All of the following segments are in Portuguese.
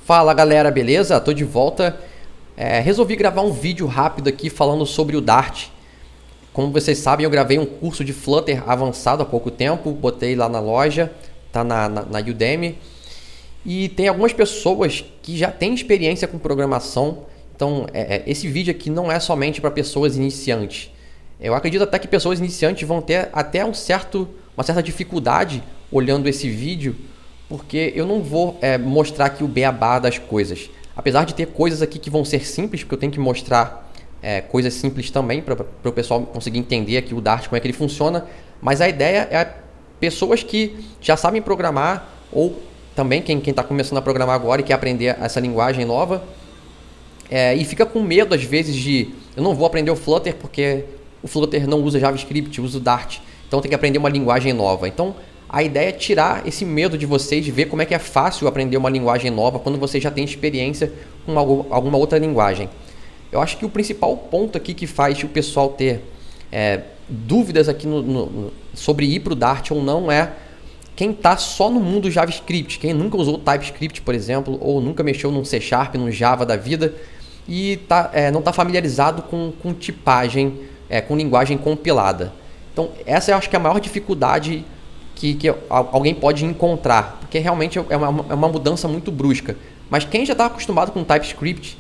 Fala galera, beleza? Tô de volta. Resolvi gravar um vídeo rápido aqui falando sobre o Dart. Como vocês sabem, eu gravei um curso de Flutter avançado há pouco tempo, botei lá na loja, tá na Udemy. E tem algumas pessoas que já têm experiência com programação, então esse vídeo aqui não é somente para pessoas iniciantes. Eu acredito até que pessoas iniciantes vão ter até uma certa dificuldade olhando esse vídeo, porque eu não vou mostrar aqui o beabá das coisas. Apesar de ter coisas aqui que vão ser simples, porque eu tenho que mostrar coisas simples também para o pessoal conseguir entender aqui o Dart, como é que ele funciona. Mas a ideia é pessoas que já sabem programar, ou também quem está começando a programar agora e quer aprender essa linguagem nova, e fica com medo às vezes de eu não vou aprender o Flutter porque o Flutter não usa JavaScript, usa o Dart, então tem que aprender uma linguagem nova. Então a ideia é tirar esse medo de vocês, de ver como é que é fácil aprender uma linguagem nova quando você já tem experiência com alguma outra linguagem. Eu acho que o principal ponto aqui que faz o pessoal ter dúvidas aqui sobre ir para o Dart ou não é quem está só no mundo JavaScript, quem nunca usou TypeScript, por exemplo, ou nunca mexeu num C#, num Java da vida e não está familiarizado com tipagem, com linguagem compilada. Então essa eu acho que é a maior dificuldade que alguém pode encontrar, porque realmente é uma mudança muito brusca. Mas quem já está acostumado com TypeScript,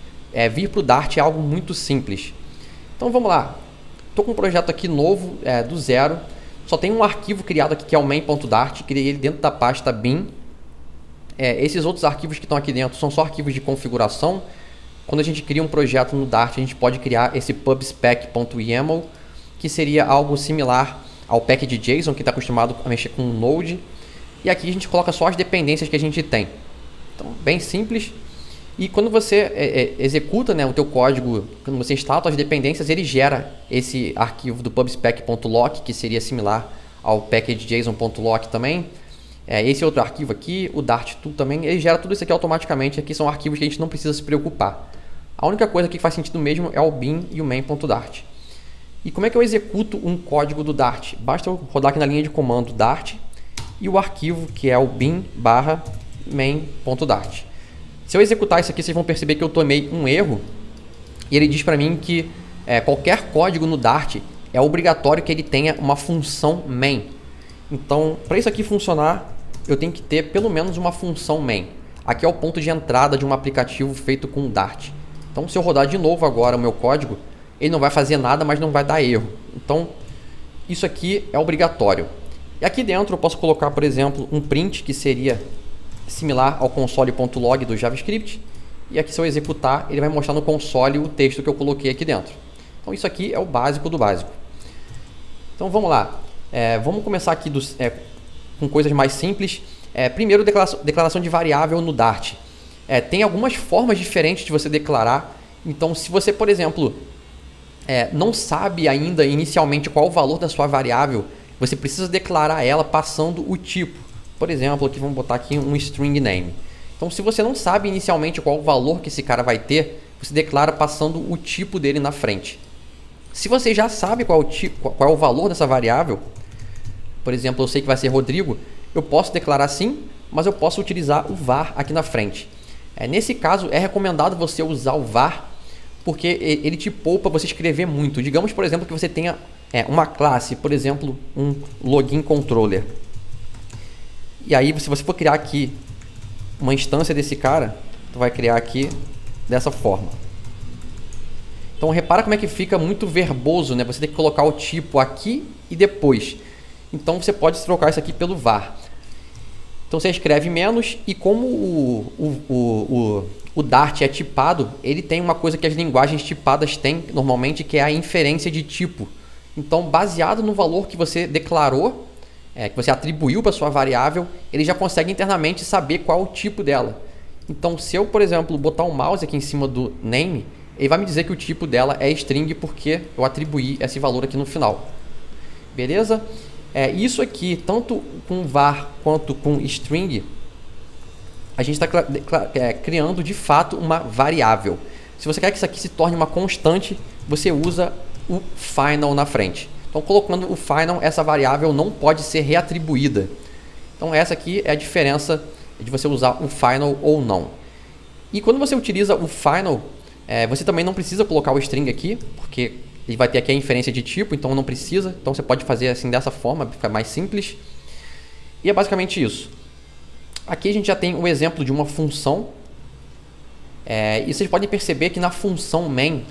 vir para o Dart é algo muito simples. Então vamos lá. Estou com um projeto aqui novo, do zero. Só tem um arquivo criado aqui que é o main.dart. Criei ele dentro da pasta bin. Esses outros arquivos que estão aqui dentro são só arquivos de configuração. Quando a gente cria um projeto no Dart, a gente pode criar esse pubspec.yaml, que seria algo similar ao package.json, que está acostumado a mexer com Node. E aqui a gente coloca só as dependências que a gente tem. Então, bem simples. E quando você executa, o teu código, quando você instala as dependências, ele gera esse arquivo do pubspec.lock, que seria similar ao package.json.lock também. Esse outro arquivo aqui, o Dart2 também, ele gera tudo isso aqui automaticamente. Aqui são arquivos que a gente não precisa se preocupar. A única coisa que faz sentido mesmo é o bin e o main.dart. E como é que eu executo um código do Dart? Basta eu rodar aqui na linha de comando Dart e o arquivo que é o bin/main.dart. Se eu executar isso aqui, vocês vão perceber que eu tomei um erro e ele diz para mim que qualquer código no Dart é obrigatório que ele tenha uma função main. Então, para isso aqui funcionar, eu tenho que ter pelo menos uma função main. Aqui é o ponto de entrada de um aplicativo feito com Dart. Então, se eu rodar de novo agora o meu código, ele não vai fazer nada, mas não vai dar erro. Então, isso aqui é obrigatório. E aqui dentro eu posso colocar, por exemplo, um print que seria similar ao console.log do JavaScript. E aqui, se eu executar, ele vai mostrar no console o texto que eu coloquei aqui dentro. Então, isso aqui é o básico do básico. Então, vamos lá. Vamos começar aqui com coisas mais simples. Primeiro, declaração de variável no Dart. Tem algumas formas diferentes de você declarar. Então, se você, por exemplo, não sabe ainda inicialmente qual o valor da sua variável, você precisa declarar ela passando o tipo. Por exemplo, aqui vamos botar aqui um string name. Então, se você não sabe inicialmente qual o valor que esse cara vai ter, você declara passando o tipo dele na frente. Se você já sabe qual é o valor dessa variável, por exemplo, eu sei que vai ser Rodrigo, eu posso declarar sim, mas eu posso utilizar o var aqui na frente. Nesse caso, é recomendado você usar o var, porque ele te poupa você escrever muito. Digamos, por exemplo, que você tenha uma classe, por exemplo, um login controller. E aí, se você for criar aqui uma instância desse cara, tu vai criar aqui dessa forma. Então, repara como é que fica muito verboso, né? Você tem que colocar o tipo aqui e depois. Então, você pode trocar isso aqui pelo var. Então, você escreve menos e como o Dart é tipado, ele tem uma coisa que as linguagens tipadas têm normalmente, que é a inferência de tipo. Então, baseado no valor que você declarou, que você atribuiu para sua variável, ele já consegue internamente saber qual o tipo dela. Então, se eu, por exemplo, botar um mouse aqui em cima do name, ele vai me dizer que o tipo dela é string porque eu atribuí esse valor aqui no final. Beleza? Isso aqui, tanto com var quanto com string, a gente está criando de fato uma variável. Se você quer que isso aqui se torne uma constante, você usa o final na frente. Então, colocando o final, essa variável não pode ser reatribuída. Então, essa aqui é a diferença de você usar o final ou não. E quando você utiliza o final, você também não precisa colocar o string aqui, porque ele vai ter aqui a inferência de tipo, então não precisa. Então você pode fazer assim dessa forma, fica mais simples. E é basicamente isso. Aqui a gente já tem um exemplo de uma função. E vocês podem perceber que na função main,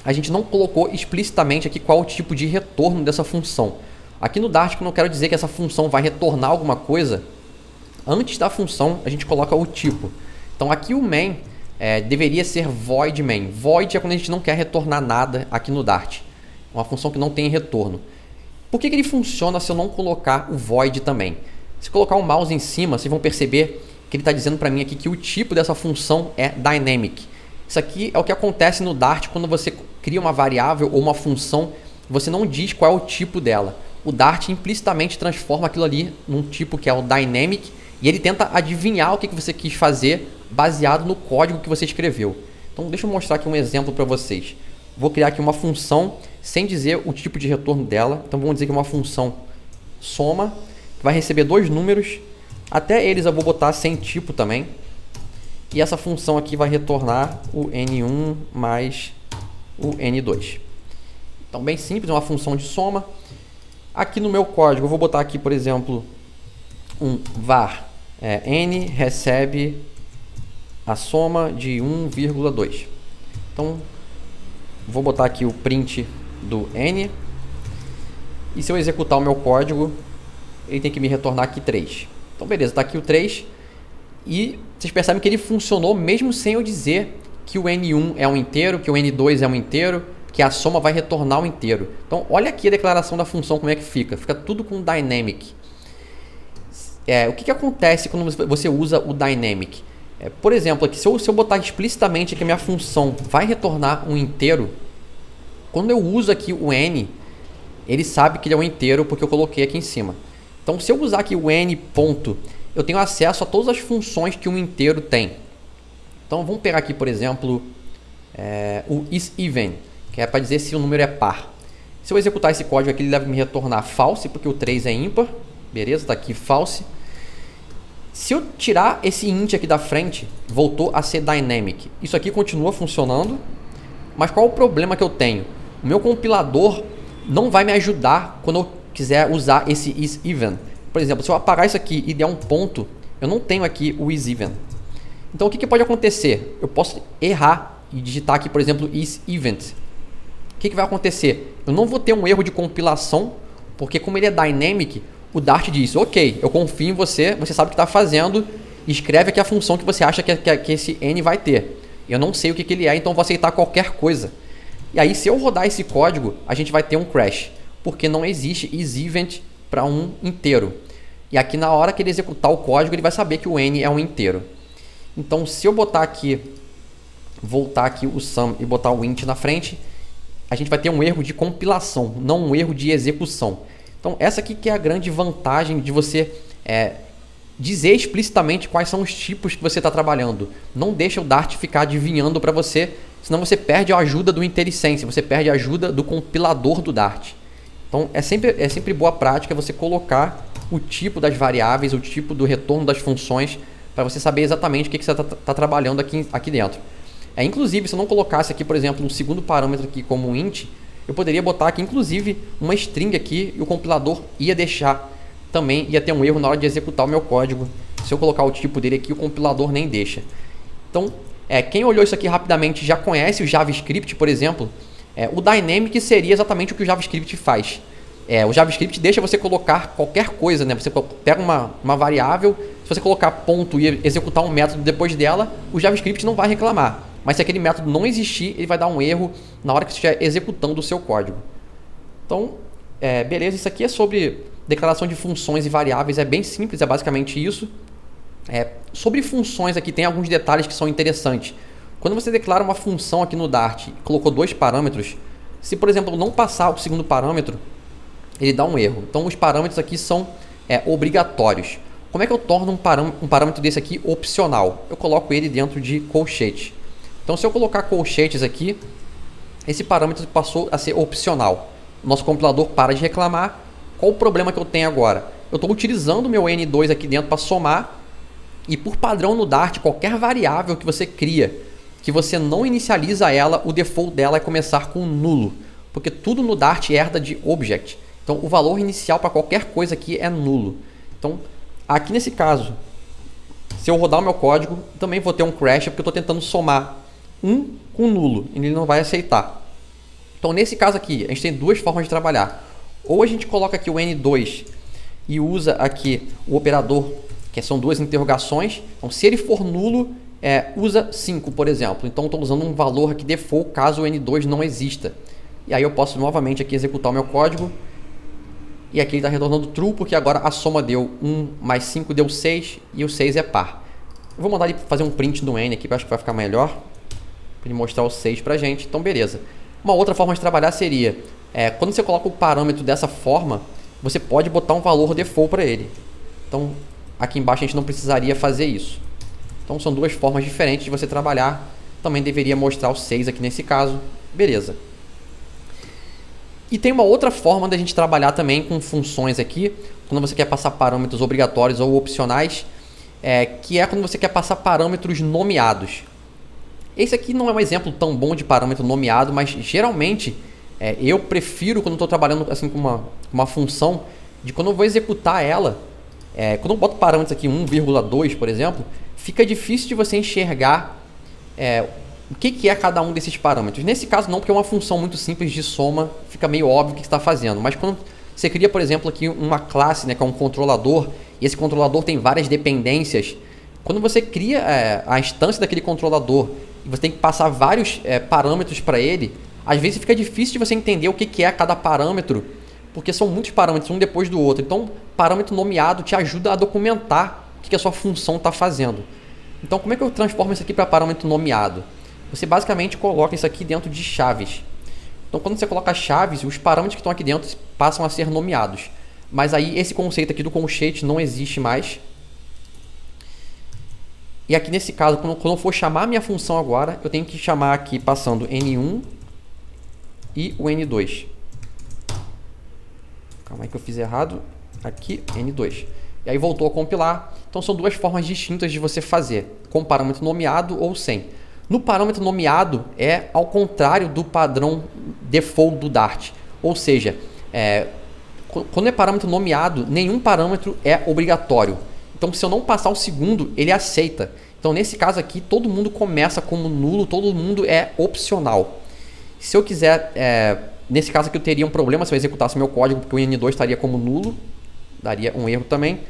a gente não colocou explicitamente aqui qual o tipo de retorno dessa função. Aqui no Dart, quando eu quero dizer que essa função vai retornar alguma coisa, antes da função a gente coloca o tipo. Então aqui o main deveria ser void main. Void é quando a gente não quer retornar nada aqui no Dart. Uma função que não tem retorno. Por que ele funciona se eu não colocar o void também? Se colocar o mouse em cima, vocês vão perceber que ele está dizendo para mim aqui que o tipo dessa função é dynamic. Isso aqui é o que acontece no Dart quando você cria uma variável ou uma função, você não diz qual é o tipo dela. O Dart implicitamente transforma aquilo ali num tipo que é o dynamic e ele tenta adivinhar o que você quis fazer baseado no código que você escreveu. Então deixa eu mostrar aqui um exemplo para vocês. Vou criar aqui uma função sem dizer o tipo de retorno dela. Então vamos dizer que é uma função soma, que vai receber 2 números. Até eles eu vou botar sem tipo também. E essa função aqui vai retornar o N1 mais o N2. Então bem simples, uma função de soma. Aqui no meu código eu vou botar aqui, por exemplo, um var N recebe a soma de 1,2. Então vou botar aqui o print do N. E se eu executar o meu código, ele tem que me retornar aqui 3. Então beleza, está aqui o 3. E vocês percebem que ele funcionou mesmo sem eu dizer que o N1 é um inteiro, que o N2 é um inteiro, que a soma vai retornar um inteiro. Então olha aqui a declaração da função como é que fica. Fica tudo com dynamic. O que acontece quando você usa o dynamic? Por exemplo, aqui, se eu botar explicitamente que a minha função vai retornar um inteiro, quando eu uso aqui o N, ele sabe que ele é um inteiro porque eu coloquei aqui em cima. Então se eu usar aqui o N ponto, eu tenho acesso a todas as funções que um inteiro tem. Então vamos pegar aqui, por exemplo, o isEven, que é para dizer se o número é par. Se eu executar esse código aqui, ele deve me retornar false, porque o 3 é ímpar. Beleza, está aqui false. Se eu tirar esse int aqui da frente, voltou a ser dynamic. Isso aqui continua funcionando, mas qual o problema que eu tenho? O meu compilador não vai me ajudar quando eu quiser usar esse isEven. Por exemplo, se eu apagar isso aqui e der um ponto, eu não tenho aqui o isEven. Então o que pode acontecer? Eu posso errar e digitar aqui, por exemplo, isEvent. O que vai acontecer? Eu não vou ter um erro de compilação, porque como ele é dynamic, o Dart diz, ok, eu confio em você, você sabe o que está fazendo, escreve aqui a função que você acha que esse N vai ter. Eu não sei o que ele é, então vou aceitar qualquer coisa. E aí, se eu rodar esse código, a gente vai ter um crash, porque não existe isEvent para um inteiro. E aqui na hora que ele executar o código, ele vai saber que o N é um inteiro. Então, se eu botar aqui, voltar aqui o sum e botar o int na frente, a gente vai ter um erro de compilação, não um erro de execução. Então, essa aqui que é a grande vantagem de você dizer explicitamente quais são os tipos que você está trabalhando. Não deixa o Dart ficar adivinhando para você, senão você perde a ajuda do IntelliSense, você perde a ajuda do compilador do Dart. Então, é sempre boa prática você colocar o tipo das variáveis, o tipo do retorno das funções, para você saber exatamente o que você está trabalhando aqui dentro. Inclusive, se eu não colocasse aqui, por exemplo, um segundo parâmetro aqui como int, eu poderia botar aqui, inclusive, uma string aqui e o compilador ia deixar também, ia ter um erro na hora de executar o meu código. Se eu colocar o tipo dele aqui, o compilador nem deixa. Então, quem olhou isso aqui rapidamente já conhece o JavaScript, por exemplo. O Dynamic seria exatamente o que o JavaScript faz. O JavaScript deixa você colocar qualquer coisa, né? Você pega uma variável, se você colocar ponto e executar um método depois dela, o JavaScript não vai reclamar. Mas se aquele método não existir, ele vai dar um erro na hora que você estiver executando o seu código. Então, beleza, isso aqui é sobre declaração de funções e variáveis, é bem simples, é basicamente isso. Sobre funções aqui tem alguns detalhes que são interessantes. Quando você declara uma função aqui no Dart e colocou 2 parâmetros, se por exemplo não passar o segundo parâmetro, ele dá um erro. Então os parâmetros aqui são obrigatórios. Como é que eu torno um parâmetro desse aqui opcional? Eu coloco ele dentro de colchete. Então se eu colocar colchetes aqui, esse parâmetro passou a ser opcional. Nosso compilador para de reclamar. Qual o problema que eu tenho agora? Eu estou utilizando o meu N2 aqui dentro para somar E por padrão no Dart, qualquer variável que você cria, que você não inicializa ela, o default dela é começar com nulo. Porque tudo no Dart herda de object. Então o valor inicial para qualquer coisa aqui é nulo. Então aqui nesse caso, se eu rodar o meu código, também vou ter um crash porque eu estou tentando somar 1 com nulo e ele não vai aceitar. Então nesse caso aqui, a gente tem duas formas de trabalhar. Ou a gente coloca aqui o N2 e usa aqui o operador, que são duas interrogações. Então se ele for nulo, usa 5, por exemplo. Então estou usando um valor aqui default caso o N2 não exista. E aí eu posso novamente aqui executar o meu código. E aqui ele está retornando true, porque agora a soma deu 1 mais 5 deu 6 e o 6 é par. Eu vou mandar ele fazer um print do N aqui, que eu acho que vai ficar melhor. Para ele mostrar o 6 para a gente. Então beleza. Uma outra forma de trabalhar seria, quando você coloca o parâmetro dessa forma, você pode botar um valor default para ele. Então aqui embaixo a gente não precisaria fazer isso. Então são duas formas diferentes de você trabalhar. Também deveria mostrar o 6 aqui nesse caso. Beleza. E tem uma outra forma da gente trabalhar também com funções aqui, quando você quer passar parâmetros obrigatórios ou opcionais, que é quando você quer passar parâmetros nomeados. Esse aqui não é um exemplo tão bom de parâmetro nomeado, mas geralmente eu prefiro, quando estou trabalhando assim com uma função, de quando eu vou executar ela, quando eu boto parâmetros aqui 1,2, por exemplo, fica difícil de você enxergar o que é cada um desses parâmetros. Nesse caso não, porque é uma função muito simples de soma, fica meio óbvio o que você está fazendo. Mas quando você cria, por exemplo, aqui uma classe, que é um controlador, e esse controlador tem várias dependências, quando você cria a instância daquele controlador e você tem que passar vários parâmetros para ele, às vezes fica difícil de você entender o que é cada parâmetro, porque são muitos parâmetros, um depois do outro. Então, parâmetro nomeado te ajuda a documentar o que a sua função está fazendo. Então, como é que eu transformo isso aqui para parâmetro nomeado? Você basicamente coloca isso aqui dentro de chaves. Então, quando você coloca chaves, os parâmetros que estão aqui dentro passam a ser nomeados. Mas aí, esse conceito aqui do conchete não existe mais. E aqui nesse caso, quando eu for chamar a minha função agora, eu tenho que chamar aqui passando N1 e o N2. Calma aí que eu fiz errado. Aqui, N2. E aí voltou a compilar. Então, são duas formas distintas de você fazer, com parâmetro nomeado ou sem. No parâmetro nomeado é ao contrário do padrão default do Dart. Ou seja, quando é parâmetro nomeado, nenhum parâmetro é obrigatório. Então, se eu não passar o segundo, ele aceita. Então, nesse caso aqui, todo mundo começa como nulo, todo mundo é opcional. Se eu quiser, nesse caso aqui eu teria um problema se eu executasse meu código, porque o N2 estaria como nulo, daria um erro também.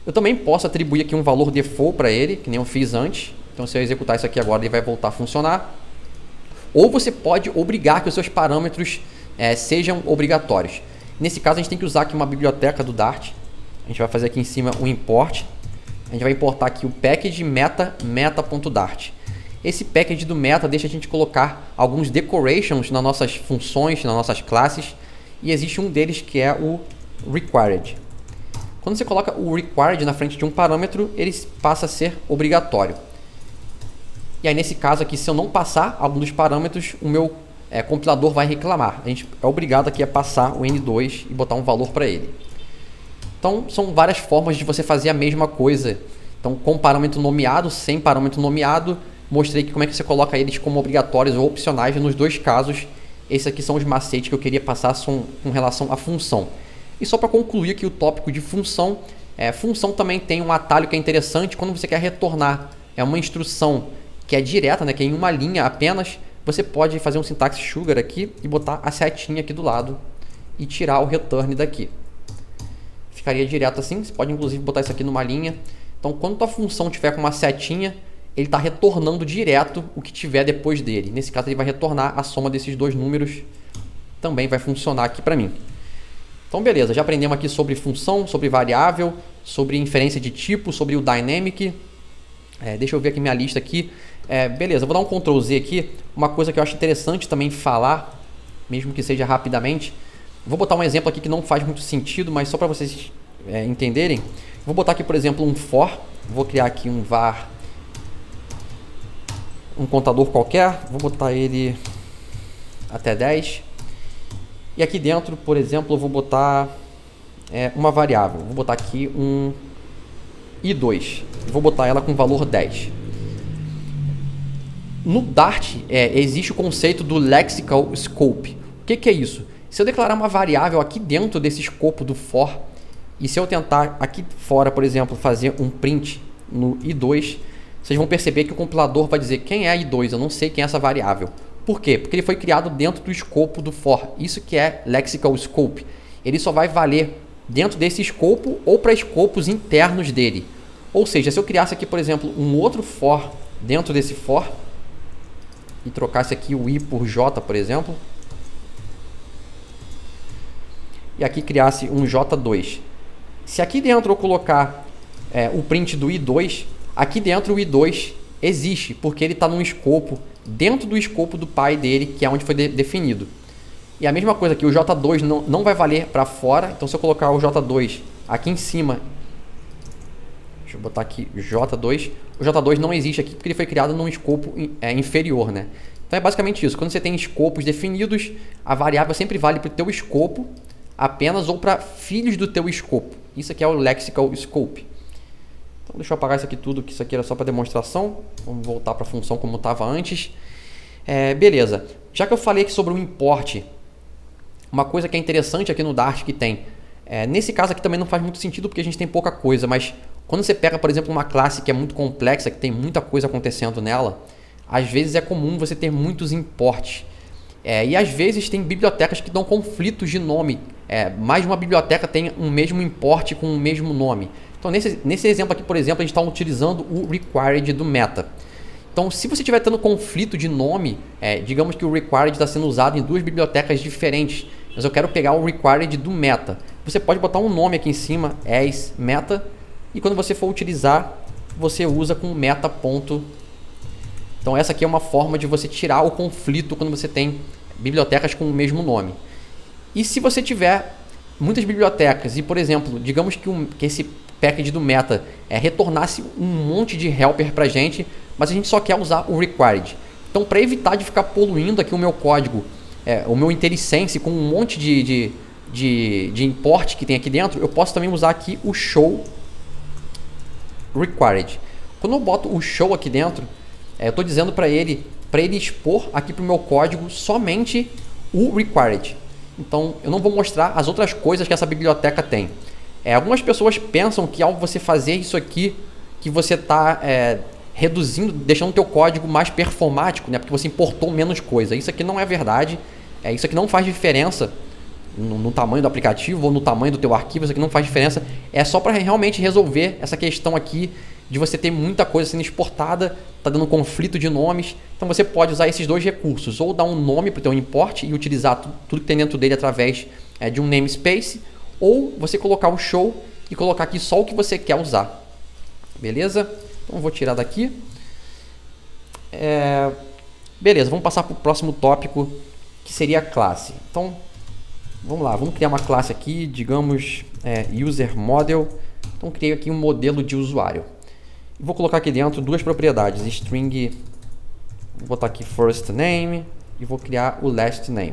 Eu também posso atribuir aqui um valor default para ele, que nem eu fiz antes. Então, se eu executar isso aqui agora, ele vai voltar a funcionar. Ou você pode obrigar que os seus parâmetros sejam obrigatórios. Nesse caso, a gente tem que usar aqui uma biblioteca do Dart. A gente vai fazer aqui em cima um import. A gente vai importar aqui o package meta.dart. Esse package do meta deixa a gente colocar alguns decorations nas nossas funções, nas nossas classes. E existe um deles que é o required. Quando você coloca o required na frente de um parâmetro, ele passa a ser obrigatório. E aí, nesse caso aqui, se eu não passar algum dos parâmetros, o meu compilador vai reclamar. A gente é obrigado aqui a passar o N2 e botar um valor para ele. Então, são várias formas de você fazer a mesma coisa. Então, com parâmetro nomeado, sem parâmetro nomeado, mostrei como é que você coloca eles como obrigatórios ou opcionais nos dois casos. Esses aqui são os macetes que eu queria passar com relação à função. E só para concluir aqui o tópico de função, função também tem um atalho que é interessante quando você quer retornar uma instrução que é direta, que é em uma linha apenas. Você pode fazer um sintaxe sugar aqui e botar a setinha aqui do lado e tirar o return daqui. Ficaria direto assim. Você pode inclusive botar isso aqui numa linha. Então, quando a função tiver com uma setinha, ele está retornando direto o que tiver depois dele. Nesse caso, ele vai retornar a soma desses dois números. Também vai funcionar aqui para mim. Então, beleza. Já aprendemos aqui sobre função, sobre variável, sobre inferência de tipo, sobre o dynamic. Deixa eu ver aqui minha lista aqui. Beleza, vou dar um Ctrl Z aqui. Uma coisa que eu acho interessante também falar, mesmo que seja rapidamente. Vou botar um exemplo aqui que não faz muito sentido, mas só para vocês entenderem. Vou botar aqui, por exemplo, um for. Vou criar aqui um var, um contador qualquer. Vou botar ele até 10. E aqui dentro, por exemplo, eu vou botar uma variável. Vou botar aqui um i2. Vou botar ela com valor 10. No Dart, existe o conceito do lexical scope. O que é isso? Se eu declarar uma variável aqui dentro desse escopo do for, e se eu tentar aqui fora, por exemplo, fazer um print no i2, vocês vão perceber que o compilador vai dizer quem é i2, eu não sei quem é essa variável. Por quê? Porque ele foi criado dentro do escopo do for. Isso que é lexical scope. Ele só vai valer dentro desse escopo ou para escopos internos dele. Ou seja, se eu criasse aqui, por exemplo, um outro for dentro desse for e trocasse aqui o i por j, por exemplo, e aqui criasse um j2. Se aqui dentro eu colocar o print do i2, aqui dentro o i2 existe, porque ele está num escopo, dentro do escopo do pai dele, que é onde foi definido. E a mesma coisa aqui, o j2 não vai valer para fora, então se eu colocar o j2 aqui em cima, deixa eu botar aqui j2, o j2 não existe aqui porque ele foi criado num escopo inferior, né? Então é basicamente isso, quando você tem escopos definidos, a variável sempre vale para o teu escopo apenas ou para filhos do teu escopo. Isso aqui é o lexical scope. Então deixa eu apagar isso aqui tudo, que isso aqui era só para demonstração. Vamos voltar para a função como estava antes. Beleza. Já que eu falei aqui sobre o import, uma coisa que é interessante aqui no Dart que tem, nesse caso aqui também não faz muito sentido porque a gente tem pouca coisa, mas quando você pega, por exemplo, uma classe que é muito complexa, que tem muita coisa acontecendo nela, às vezes é comum você ter muitos imports. E às vezes tem bibliotecas que dão conflitos de nome. Mais de uma biblioteca tem um mesmo import com o mesmo nome. Então nesse exemplo aqui, por exemplo, a gente está utilizando o required do meta. Então se você estiver tendo conflito de nome, digamos que o required está sendo usado em duas bibliotecas diferentes, mas eu quero pegar o required do meta. Você pode botar um nome aqui em cima, as meta, e quando você for utilizar, você usa com meta ponto. Então essa aqui é uma forma de você tirar o conflito quando você tem bibliotecas com o mesmo nome. E se você tiver muitas bibliotecas e, por exemplo, digamos que esse package do meta retornasse um monte de helper para a gente, mas a gente só quer usar o required. Então, para evitar de ficar poluindo aqui o meu código, o meu IntelliSense com um monte de import que tem aqui dentro, eu posso também usar aqui o show required. Quando eu boto o show aqui dentro, eu estou dizendo para ele expor aqui para o meu código somente o required. Então, eu não vou mostrar as outras coisas que essa biblioteca tem. Algumas pessoas pensam que ao você fazer isso aqui, que você está reduzindo, deixando o teu código mais performático, né? Porque você importou menos coisa. Isso aqui não é verdade. Isso aqui não faz diferença no tamanho do aplicativo ou no tamanho do teu arquivo. Isso aqui não faz diferença. É só para realmente resolver essa questão aqui de você ter muita coisa sendo exportada, está dando conflito de nomes. Então você pode usar esses dois recursos, ou dar um nome para o teu import e utilizar tudo que tem dentro dele através de um namespace, ou você colocar o show e colocar aqui só o que você quer usar. Beleza? Então eu vou tirar daqui. Beleza, vamos passar para o próximo tópico, que seria a classe. Então, vamos lá, vamos criar uma classe aqui, digamos user model. Então criei aqui um modelo de usuário. Vou colocar aqui dentro duas propriedades, string, vou botar aqui first name e vou criar o last name.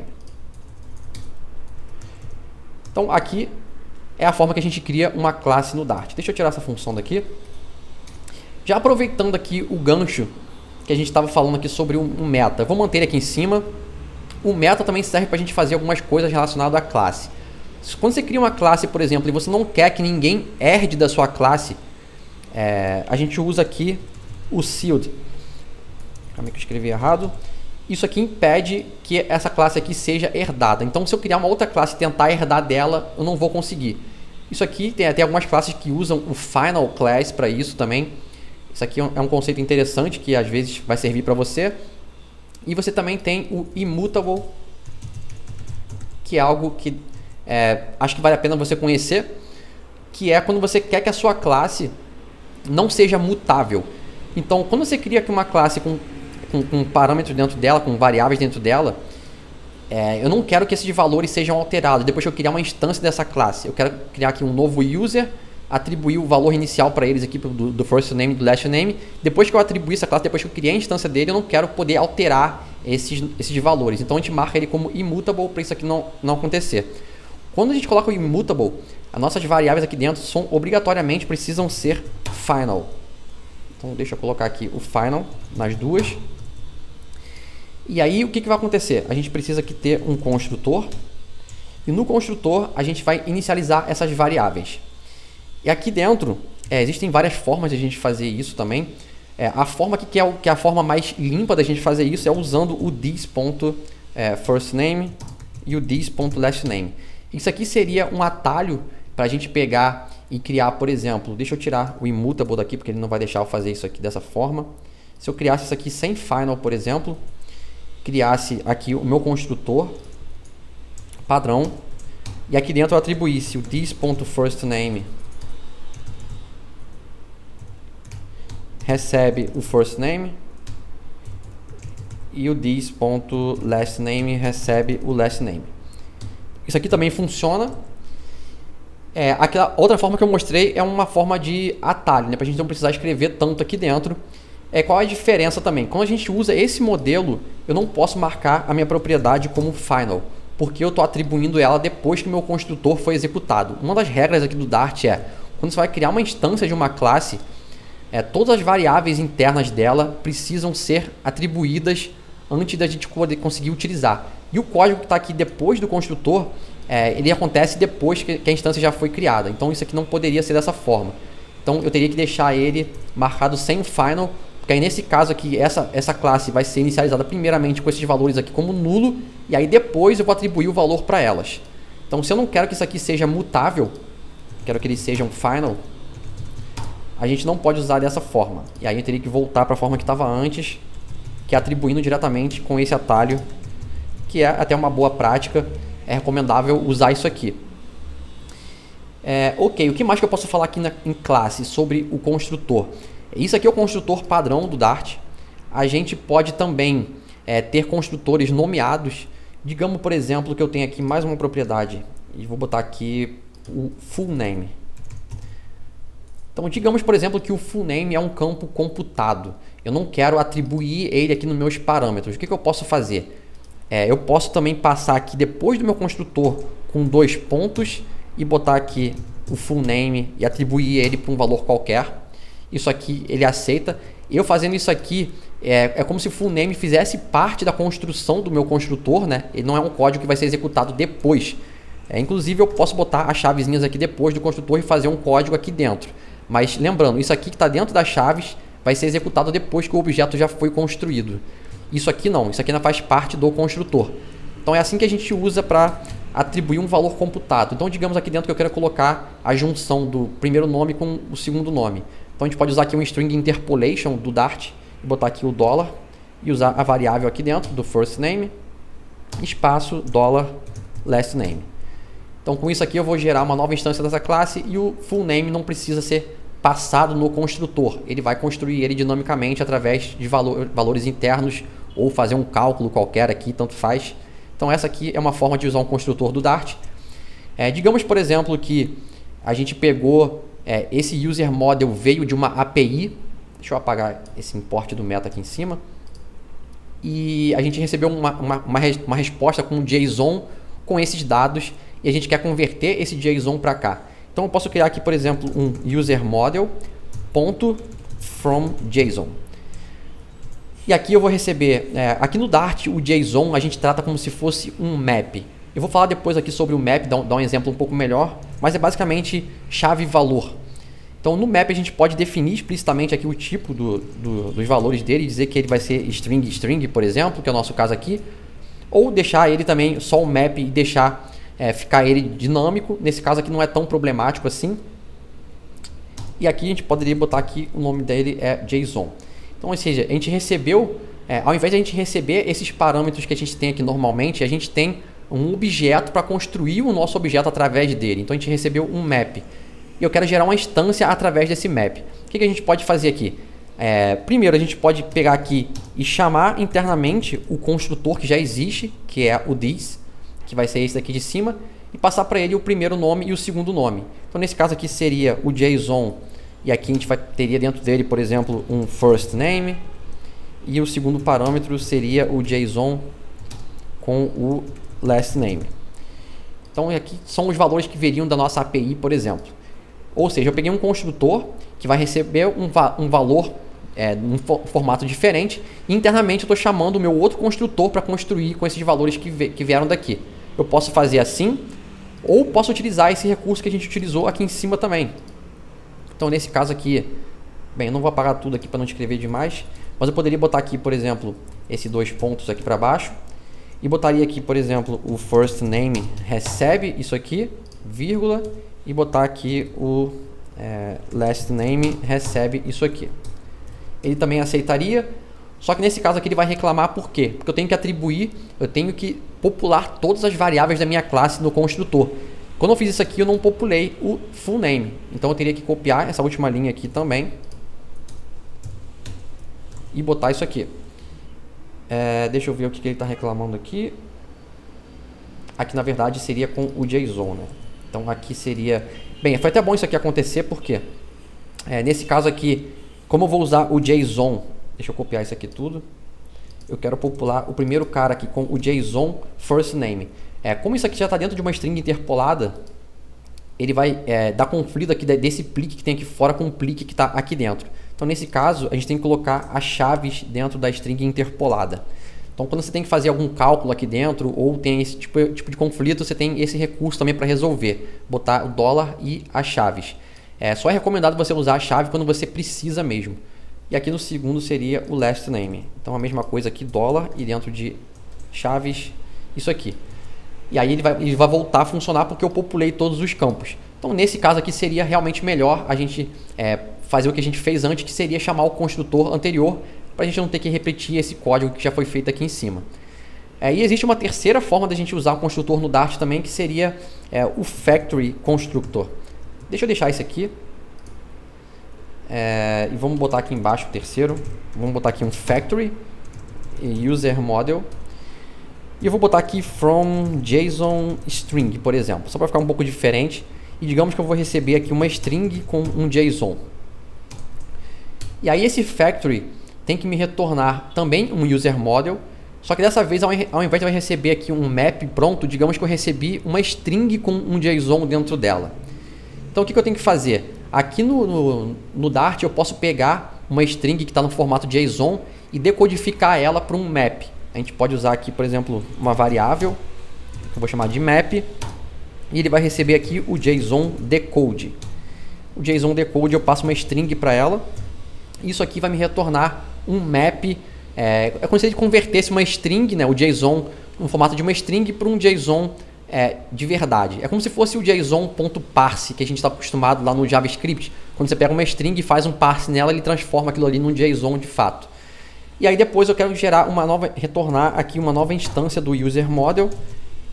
Então aqui é a forma que a gente cria uma classe no Dart. Deixa eu tirar essa função daqui. Já aproveitando aqui o gancho que a gente estava falando aqui sobre um meta, eu vou manter ele aqui em cima. O meta também serve para a gente fazer algumas coisas relacionadas à classe. Quando você cria uma classe, por exemplo, e você não quer que ninguém herde da sua classe, a gente usa aqui o sealed. Calma aí que eu escrevi errado. Isso aqui impede que essa classe aqui seja herdada. Então, se eu criar uma outra classe e tentar herdar dela, eu não vou conseguir. Isso aqui tem até algumas classes que usam o final class para isso também. Isso aqui é um conceito interessante que às vezes vai servir para você. E você também tem o immutable, que é algo que acho que vale a pena você conhecer, que é quando você quer que a sua classe não seja mutável. Então, quando você cria aqui uma classe com parâmetros dentro dela, com variáveis dentro dela, eu não quero que esses valores sejam alterados depois que eu criar uma instância dessa classe. Eu quero criar aqui um novo user, atribuir o valor inicial para eles aqui do first name e do last name. Depois que eu atribuir essa classe, depois que eu criei a instância dele, eu não quero poder alterar esses valores. Então a gente marca ele como immutable para isso aqui não acontecer. Quando a gente coloca o immutable, as nossas variáveis aqui dentro obrigatoriamente precisam ser final. Então deixa eu colocar aqui o final nas duas. E aí o que vai acontecer? A gente precisa aqui ter um construtor. E no construtor a gente vai inicializar essas variáveis. E aqui dentro existem várias formas de a gente fazer isso também. A forma que é a forma mais limpa da gente fazer isso é usando o this.firstName e o this.lastName. Isso aqui seria um atalho para a gente pegar e criar, por exemplo, deixa eu tirar o immutable daqui, porque ele não vai deixar eu fazer isso aqui dessa forma. Se eu criasse isso aqui sem final, por exemplo, criasse aqui o meu construtor padrão, e aqui dentro eu atribuísse o this.firstName recebe o firstName e o this.lastName recebe o lastName. Isso aqui também funciona. Aquela outra forma que eu mostrei é uma forma de atalho, né, para a gente não precisar escrever tanto aqui dentro. Qual é a diferença também? Quando a gente usa esse modelo, eu não posso marcar a minha propriedade como final, porque eu estou atribuindo ela depois que o meu construtor foi executado. Uma das regras aqui do Dart quando você vai criar uma instância de uma classe, todas as variáveis internas dela precisam ser atribuídas antes da gente poder conseguir utilizar. E o código que está aqui depois do construtor, ele acontece depois que a instância já foi criada. Então isso aqui não poderia ser dessa forma. Então eu teria que deixar ele marcado sem final, porque aí nesse caso aqui, essa classe vai ser inicializada primeiramente com esses valores aqui como nulo, e aí depois eu vou atribuir o valor para elas. Então se eu não quero que isso aqui seja mutável, quero que ele seja um final, a gente não pode usar dessa forma. E aí eu teria que voltar para a forma que estava antes, que é atribuindo diretamente com esse atalho, que é até uma boa prática. É recomendável usar isso aqui. Ok, o que mais que eu posso falar aqui em classe sobre o construtor? Isso aqui é o construtor padrão do Dart. A gente pode também ter construtores nomeados. Digamos, por exemplo, que eu tenho aqui mais uma propriedade. E vou botar aqui o fullName. Então, digamos, por exemplo, que o fullName é um campo computado. Eu não quero atribuir ele aqui nos meus parâmetros. O que eu posso fazer? Eu posso também passar aqui depois do meu construtor com 2 pontos e botar aqui o fullName e atribuir ele para um valor qualquer. Isso aqui ele aceita. Eu fazendo isso aqui é como se o fullName fizesse parte da construção do meu construtor, né? Ele não é um código que vai ser executado depois. Inclusive eu posso botar as chavezinhas aqui depois do construtor e fazer um código aqui dentro. Mas lembrando, isso aqui que está dentro das chaves vai ser executado depois que o objeto já foi construído. Isso aqui não, isso aqui ainda faz parte do construtor. Então é assim que a gente usa para atribuir um valor computado. Então digamos aqui dentro que eu quero colocar a junção do primeiro nome com o segundo nome. Então a gente pode usar aqui um string interpolation do Dart, e botar aqui o $, e usar a variável aqui dentro do firstName, espaço $lastName. Então com isso aqui eu vou gerar uma nova instância dessa classe e o fullName não precisa ser passado no construtor. Ele vai construir ele dinamicamente através de valores internos ou fazer um cálculo qualquer aqui, tanto faz. Então essa aqui é uma forma de usar um construtor do Dart. Digamos, por exemplo, que a gente pegou esse user model veio de uma API. Deixa eu apagar esse import do meta aqui em cima. E a gente recebeu uma resposta com um JSON com esses dados e a gente quer converter esse JSON para cá. Então eu posso criar aqui, por exemplo, um userModel.fromJSON. E aqui eu vou receber, aqui no Dart, o JSON a gente trata como se fosse um map. Eu vou falar depois aqui sobre o map, dar um exemplo um pouco melhor, mas é basicamente chave-valor. Então no map a gente pode definir explicitamente aqui o tipo dos valores dele, dizer que ele vai ser string, por exemplo, que é o nosso caso aqui, ou deixar ele também só um map e deixar ficar ele dinâmico. Nesse caso aqui não é tão problemático assim. E aqui a gente poderia botar aqui, o nome dele é JSON. Então, ou seja, a gente recebeu, ao invés de a gente receber esses parâmetros que a gente tem aqui normalmente, a gente tem um objeto para construir o nosso objeto através dele. Então a gente recebeu um map. E eu quero gerar uma instância através desse map. O que a gente pode fazer aqui? Primeiro a gente pode pegar aqui e chamar internamente o construtor que já existe, que é o this, que vai ser esse daqui de cima, e passar para ele o primeiro nome e o segundo nome. Então nesse caso aqui seria o JSON, e aqui a gente teria dentro dele, por exemplo, um firstName, e o segundo parâmetro seria o JSON com o lastName. Então aqui são os valores que veriam da nossa API, por exemplo. Ou seja, eu peguei um construtor que vai receber um valor num formato diferente. E internamente eu estou chamando o meu outro construtor para construir com esses valores que vieram daqui. Eu posso fazer assim, ou posso utilizar esse recurso que a gente utilizou aqui em cima também. Então nesse caso aqui, bem, eu não vou apagar tudo aqui para não escrever demais, mas eu poderia botar aqui, por exemplo, esses 2 pontos aqui para baixo, e botaria aqui, por exemplo, o first name recebe isso aqui, vírgula, e botar aqui o last name recebe isso aqui. Ele também aceitaria, só que nesse caso aqui ele vai reclamar por quê? Porque eu tenho que popular todas as variáveis da minha classe no construtor. Quando eu fiz isso aqui, eu não populei o full name. Então eu teria que copiar essa última linha aqui também e botar isso aqui. Deixa eu ver o que ele está reclamando aqui. Aqui na verdade seria com o JSON, né? Então aqui seria... Bem, foi até bom isso aqui acontecer, porque nesse caso aqui, como eu vou usar o JSON, deixa eu copiar isso aqui tudo. Eu quero popular o primeiro cara aqui com o JSON first name. Como isso aqui já está dentro de uma string interpolada, ele vai dar conflito aqui desse plique que tem aqui fora com o plique que está aqui dentro. Então nesse caso, a gente tem que colocar as chaves dentro da string interpolada. Então quando você tem que fazer algum cálculo aqui dentro, ou tem esse tipo de conflito, você tem esse recurso também para resolver. Botar o dólar e as chaves. Só é recomendado você usar a chave quando você precisa mesmo. E aqui no segundo seria o last name. Então a mesma coisa aqui, dólar, e dentro de chaves, isso aqui. E aí ele vai voltar a funcionar porque eu populei todos os campos. Então nesse caso aqui seria realmente melhor a gente fazer o que a gente fez antes, que seria chamar o construtor anterior, para a gente não ter que repetir esse código que já foi feito aqui em cima. E existe uma terceira forma da gente usar o construtor no Dart também, que seria o Factory Constructor. Deixa eu deixar isso aqui. E vamos botar aqui embaixo o terceiro. Vamos botar aqui um Factory User Model. E eu vou botar aqui from JSON string, por exemplo, só para ficar um pouco diferente. E digamos que eu vou receber aqui uma string com um JSON. E aí esse Factory tem que me retornar também um User Model. Só que dessa vez, ao invés de eu receber aqui um map pronto, digamos que eu recebi uma string com um JSON dentro dela. Então o que eu tenho que fazer? Aqui no Dart eu posso pegar uma string que está no formato JSON e decodificar ela para um map. A gente pode usar aqui, por exemplo, uma variável, que eu vou chamar de map, e ele vai receber aqui o JSON decode. O JSON decode eu passo uma string para ela, e isso aqui vai me retornar um map. É como se ele convertesse uma string, né, o JSON, no formato de uma string para um JSON de verdade. É como se fosse o JSON.parse que a gente está acostumado lá no JavaScript. Quando você pega uma string e faz um parse nela, ele transforma aquilo ali num JSON de fato. E aí depois eu quero retornar aqui uma nova instância do User Model.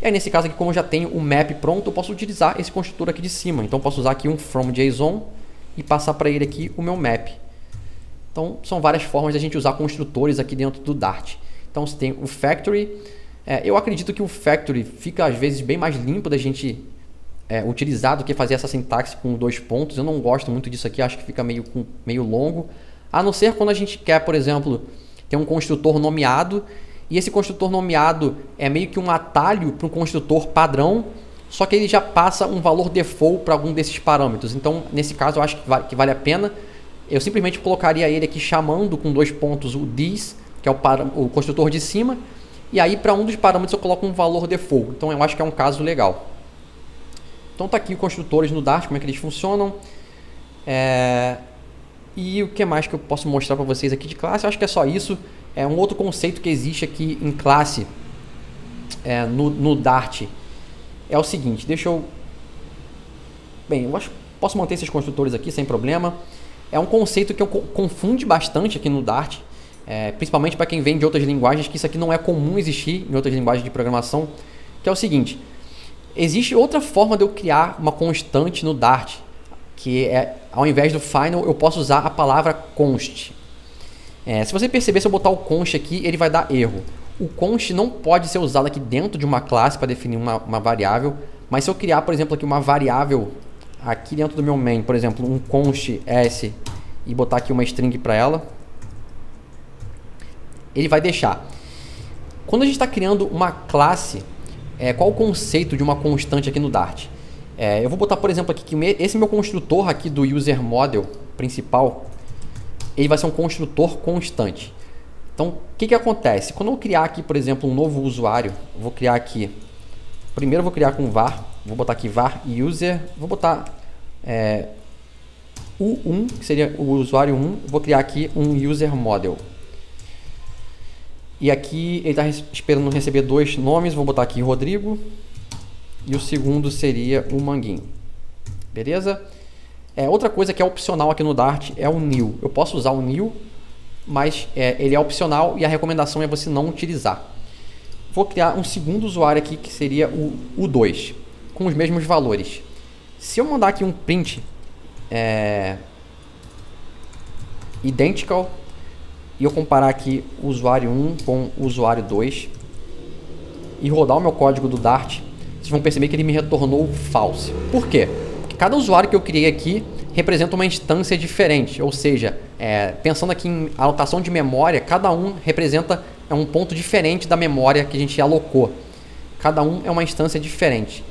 E aí nesse caso aqui, como eu já tenho o map pronto, eu posso utilizar esse construtor aqui de cima. Então eu posso usar aqui um from JSON e passar para ele aqui o meu map. Então são várias formas de a gente usar construtores aqui dentro do Dart. Então você tem o Factory. Eu acredito que o Factory fica às vezes bem mais limpo da gente utilizar do que fazer essa sintaxe com 2 pontos. Eu não gosto muito disso aqui, acho que fica meio longo. A não ser quando a gente quer, por exemplo, ter um construtor nomeado, e esse construtor nomeado é meio que um atalho para um construtor padrão, só que ele já passa um valor default para algum desses parâmetros. Então nesse caso eu acho que vale a pena. Eu simplesmente colocaria ele aqui chamando com 2 pontos o this, que é o construtor de cima, e aí para um dos parâmetros eu coloco um valor default. Então eu acho que é um caso legal. Então tá aqui os construtores no Dart, como é que eles funcionam. E o que mais que eu posso mostrar para vocês aqui de classe? Eu acho que é só isso. Um outro conceito que existe aqui em classe no Dart é o seguinte. Bem, eu acho que posso manter esses construtores aqui sem problema. É um conceito que confunde bastante aqui no Dart, principalmente para quem vem de outras linguagens, que isso aqui não é comum existir em outras linguagens de programação, que é o seguinte: existe outra forma de eu criar uma constante no Dart, que ao invés do final, eu posso usar a palavra const. Se você perceber, se eu botar o const aqui, ele vai dar erro. O const não pode ser usado aqui dentro de uma classe para definir uma variável, mas se eu criar, por exemplo, aqui uma variável aqui dentro do meu main, por exemplo, um const s, e botar aqui uma string para ela, ele vai deixar. Quando a gente está criando uma classe, qual o conceito de uma constante aqui no Dart? Eu vou botar, por exemplo, aqui que esse meu construtor aqui do User Model principal, ele vai ser um construtor constante. Então, o que acontece? Quando eu criar aqui, por exemplo, um novo usuário, eu vou criar aqui, primeiro eu vou criar com var, vou botar aqui var user, vou botar U1, que seria o usuário 1, vou criar aqui um user model. E aqui ele está esperando receber 2 nomes, vou botar aqui Rodrigo, e o segundo seria o Manguinho. Beleza? Outra coisa que é opcional aqui no Dart é o new. Eu posso usar o new, mas ele é opcional e a recomendação é você não utilizar. Vou criar um segundo usuário aqui que seria o U2, com os mesmos valores. Se eu mandar aqui um print identical e eu comparar aqui o usuário 1 com o usuário 2 e rodar o meu código do Dart, vocês vão perceber que ele me retornou false. Por quê? Porque cada usuário que eu criei aqui representa uma instância diferente, ou seja, pensando aqui em alocação de memória, cada um representa um ponto diferente da memória que a gente alocou. Cada um é uma instância diferente.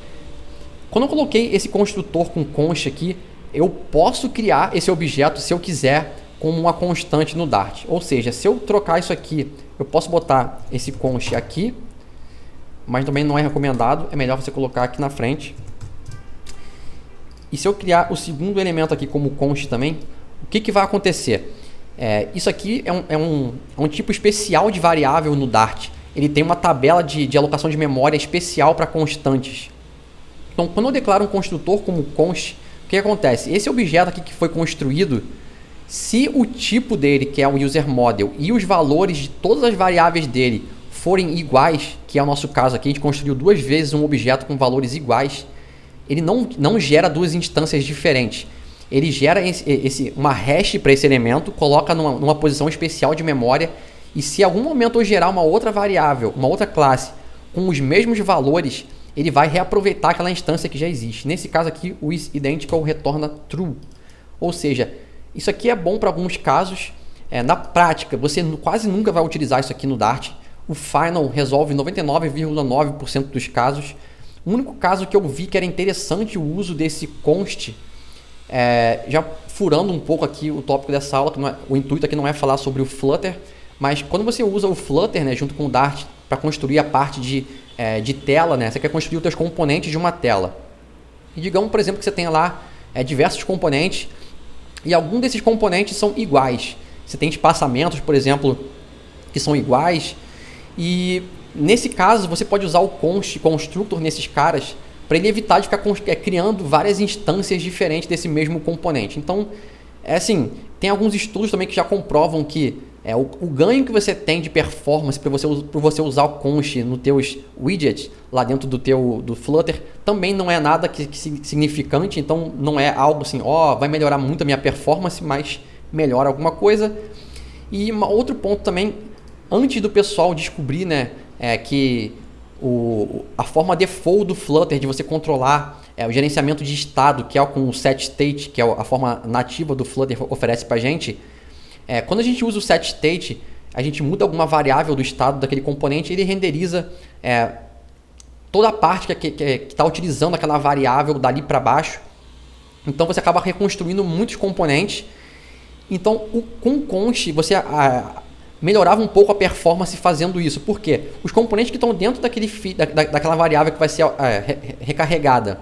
Quando eu coloquei esse construtor com const aqui, eu posso criar esse objeto, se eu quiser, como uma constante no Dart. Ou seja, se eu trocar isso aqui, eu posso botar esse const aqui, mas também não é recomendado, é melhor você colocar aqui na frente. E se eu criar o segundo elemento aqui como const também, o que vai acontecer? Isso aqui é um tipo especial de variável no Dart. Ele tem uma tabela de alocação de memória especial para constantes. Então, quando eu declaro um construtor como const, o que acontece? Esse objeto aqui que foi construído, se o tipo dele, que é o user model, e os valores de todas as variáveis dele forem iguais, que é o nosso caso aqui, a gente construiu 2 vezes um objeto com valores iguais, ele não gera 2 instâncias diferentes. Ele gera uma hash para esse elemento, coloca numa posição especial de memória, e se em algum momento eu gerar uma outra variável, uma outra classe, com os mesmos valores, ele vai reaproveitar aquela instância que já existe. Nesse caso aqui, o isIdentical retorna true. Ou seja, isso aqui é bom para alguns casos. Na prática, você quase nunca vai utilizar isso aqui no Dart. O Final resolve 99,9% dos casos. O único caso que eu vi que era interessante o uso desse const, já furando um pouco aqui o tópico dessa aula, que o intuito aqui não é falar sobre o Flutter, mas quando você usa o Flutter, né, junto com o Dart, para construir a parte de tela, né, você quer construir os seus componentes de uma tela. E digamos, por exemplo, que você tenha lá diversos componentes, e algum desses componentes são iguais. Você tem espaçamentos, por exemplo, que são iguais. E nesse caso, você pode usar o constructor nesses caras para ele evitar de ficar criando várias instâncias diferentes desse mesmo componente. Então, tem alguns estudos também que já comprovam que o ganho que você tem de performance por você usar o const nos teus widgets lá dentro do Flutter também não é nada que significante, então não é algo assim, vai melhorar muito a minha performance, mas melhora alguma coisa. E outro ponto também, antes do pessoal descobrir, né, que a forma default do Flutter de você controlar o gerenciamento de estado, que é com o setState, que é a forma nativa do Flutter oferece para a gente. Quando a gente usa o setState, a gente muda alguma variável do estado daquele componente e ele renderiza toda a parte que está utilizando aquela variável dali para baixo. Então você acaba reconstruindo muitos componentes. Então com const você melhorava um pouco a performance fazendo isso. Por quê? Os componentes que estão dentro daquela variável que vai ser recarregada,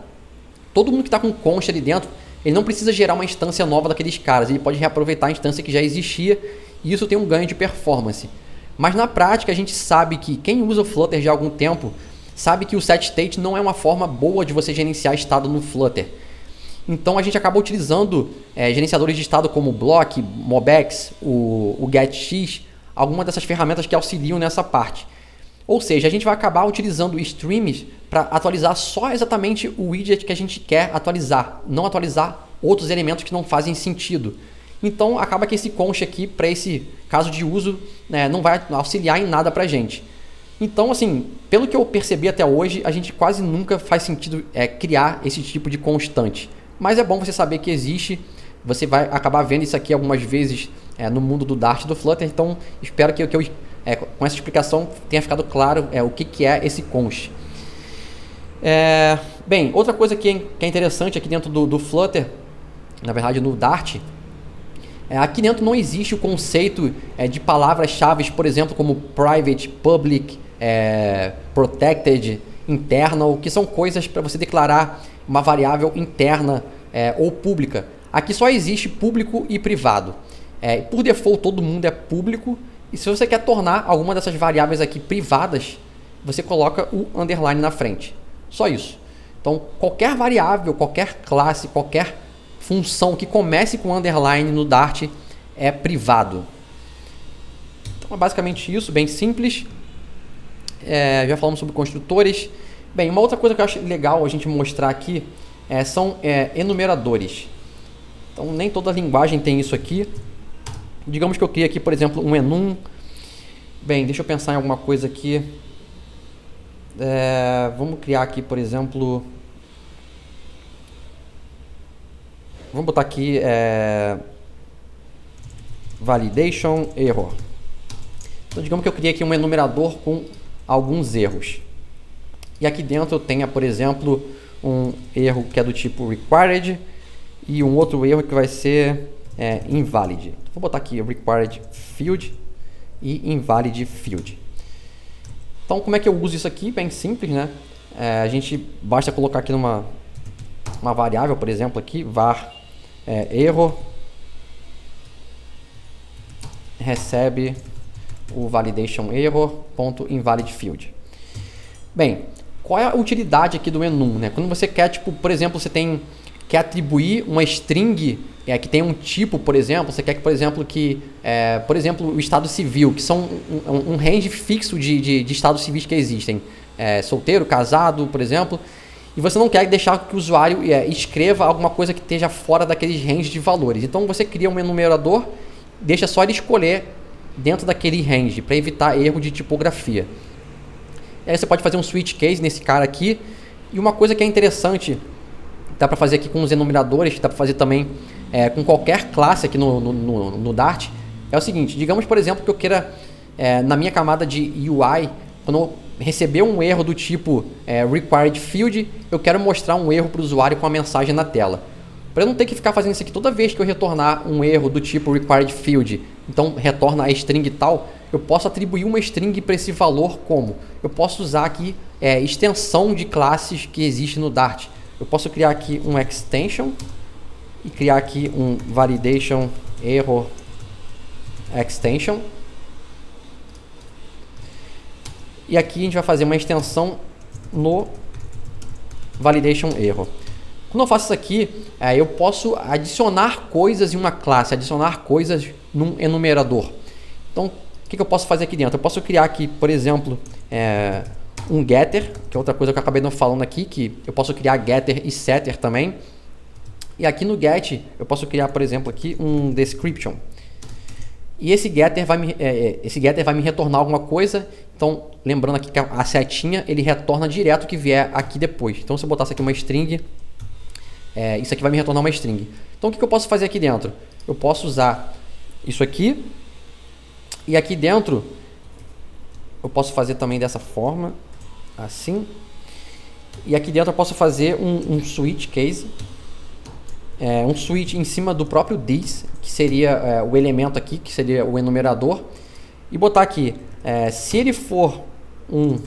todo mundo que está com const ali dentro, ele não precisa gerar uma instância nova daqueles caras, ele pode reaproveitar a instância que já existia e isso tem um ganho de performance. Mas na prática a gente sabe que quem usa o Flutter já há algum tempo sabe que o setState não é uma forma boa de você gerenciar estado no Flutter. Então a gente acaba utilizando gerenciadores de estado como o Block, Mobex, o GetX, algumas dessas ferramentas que auxiliam nessa parte. Ou seja, a gente vai acabar utilizando streams para atualizar só exatamente o widget que a gente quer atualizar, não atualizar outros elementos que não fazem sentido. Então acaba que esse const aqui, para esse caso de uso, não vai auxiliar em nada para a gente. Então, assim, pelo que eu percebi até hoje, a gente quase nunca faz sentido criar esse tipo de constante. Mas é bom você saber que existe, você vai acabar vendo isso aqui algumas vezes no mundo do Dart e do Flutter, então espero que eu com essa explicação tenha ficado claro o que é esse const. Bem, outra coisa que é interessante aqui dentro do Flutter, na verdade no Dart, Aqui dentro não existe o conceito de palavras-chave, por exemplo, como private, public, protected, internal, que são coisas para você declarar uma variável interna ou pública. Aqui só existe público e privado. Por default, todo mundo é público. E se você quer tornar alguma dessas variáveis aqui privadas, você coloca o underline na frente. Só isso. Então, qualquer variável, qualquer classe, qualquer função que comece com underline no Dart é privado. Então, é basicamente isso, bem simples. Já falamos sobre construtores. Bem, uma outra coisa que eu acho legal a gente mostrar aqui são enumeradores. Então, nem toda linguagem tem isso aqui. Digamos que eu crie aqui, por exemplo, um enum. Bem, deixa eu pensar em alguma coisa aqui. Vamos criar aqui, por exemplo... Vamos botar aqui validation error. Então, digamos que eu criei aqui um enumerador com alguns erros. E aqui dentro eu tenha, por exemplo, um erro que é do tipo required e um outro erro que vai ser invalid. Vou botar aqui required field e invalid field. Então, como é que eu uso isso aqui? Bem simples, né? A gente basta colocar aqui uma variável, por exemplo, aqui, var error recebe o validation error.invalid field. Bem, qual é a utilidade aqui do enum, né? Quando você quer, tipo, por exemplo, quer atribuir uma string que tem um tipo, por exemplo, você quer que, por exemplo, o estado civil, que são um range fixo de estados civis que existem, solteiro, casado, por exemplo, e você não quer deixar que o usuário escreva alguma coisa que esteja fora daqueles range de valores. Então você cria um enumerador, deixa só ele escolher dentro daquele range, para evitar erro de tipografia. E aí você pode fazer um switch case nesse cara aqui. E uma coisa que é interessante, dá para fazer aqui com os enumeradores, dá para fazer também com qualquer classe aqui no Dart, é o seguinte: digamos, por exemplo, que eu queira, na minha camada de UI, quando eu receber um erro do tipo required field, eu quero mostrar um erro para o usuário com a mensagem na tela. Para eu não ter que ficar fazendo isso aqui toda vez que eu retornar um erro do tipo required field, então retorna a string e tal, eu posso atribuir uma string para esse valor como? Eu posso usar aqui extensão de classes que existe no Dart. Eu posso criar aqui um extension e criar aqui um validation error extension. E aqui a gente vai fazer uma extensão no validation error. Quando eu faço isso aqui, eu posso adicionar coisas em uma classe, adicionar coisas num enumerador. Então, o que eu posso fazer aqui dentro? Eu posso criar aqui, por exemplo, um getter, que é outra coisa que eu acabei não falando aqui, que eu posso criar getter e setter também. E aqui no get, eu posso criar, por exemplo, aqui um description. E esse getter vai me retornar alguma coisa. Então, lembrando aqui que a setinha, ele retorna direto o que vier aqui depois. Então, se eu botasse aqui uma string, isso aqui vai me retornar uma string. Então, o que eu posso fazer aqui dentro? Eu posso usar isso aqui. E aqui dentro, eu posso fazer também dessa forma, assim. E aqui dentro eu posso fazer um switch case. Um switch em cima do próprio this, que seria o elemento aqui, que seria o enumerador, e botar aqui, se ele for um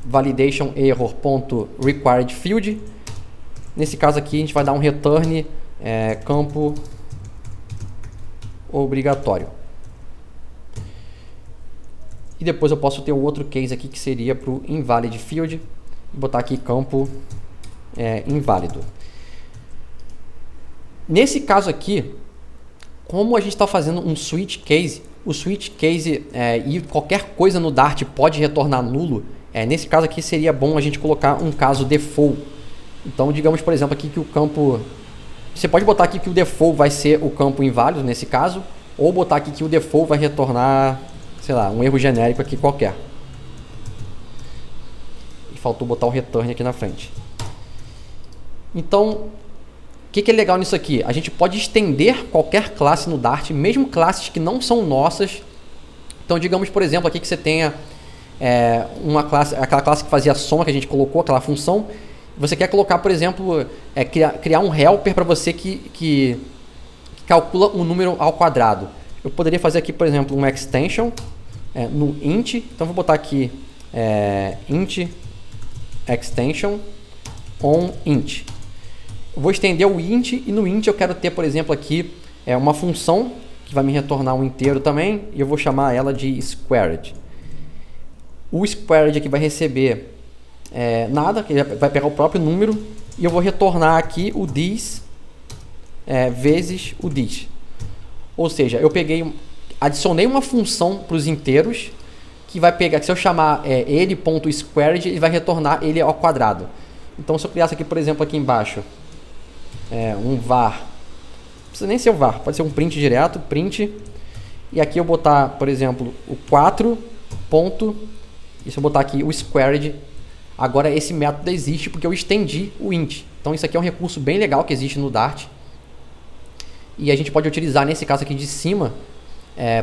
validation error.required field, nesse caso aqui a gente vai dar um return campo obrigatório. E depois eu posso ter o outro case aqui que seria para o invalid field, e botar aqui campo inválido. Nesse caso aqui, como a gente está fazendo um switch case, o switch case e qualquer coisa no Dart pode retornar nulo, nesse caso aqui seria bom a gente colocar um caso default. Então, digamos, por exemplo, aqui que o campo... Você pode botar aqui que o default vai ser o campo inválido nesse caso, ou botar aqui que o default vai retornar, sei lá, um erro genérico aqui qualquer. E faltou botar o return aqui na frente. Então... O que é legal nisso aqui? A gente pode estender qualquer classe no Dart, mesmo classes que não são nossas. Então, digamos, por exemplo, aqui que você tenha uma classe, aquela classe que fazia soma que a gente colocou, aquela função. Você quer colocar, por exemplo, criar um helper para você que calcula um número ao quadrado. Eu poderia fazer aqui, por exemplo, um extension no int. Então, vou botar aqui int extension on int. Eu vou estender o int e no int eu quero ter, por exemplo, aqui uma função que vai me retornar um inteiro também e eu vou chamar ela de squared. O squared aqui vai receber nada, que ele vai pegar o próprio número e eu vou retornar aqui o this vezes o this. Ou seja, eu adicionei uma função para os inteiros que vai pegar, que se eu chamar ele.squared, ele vai retornar ele ao quadrado. Então, se eu criasse aqui, por exemplo, aqui embaixo, um var, não precisa nem ser o var, pode ser um print direto, print, e aqui eu botar, por exemplo, o 4 ponto, e se eu botar aqui o squared, agora esse método existe porque eu estendi o int. Então, isso aqui é um recurso bem legal que existe no Dart, e a gente pode utilizar nesse caso aqui de cima,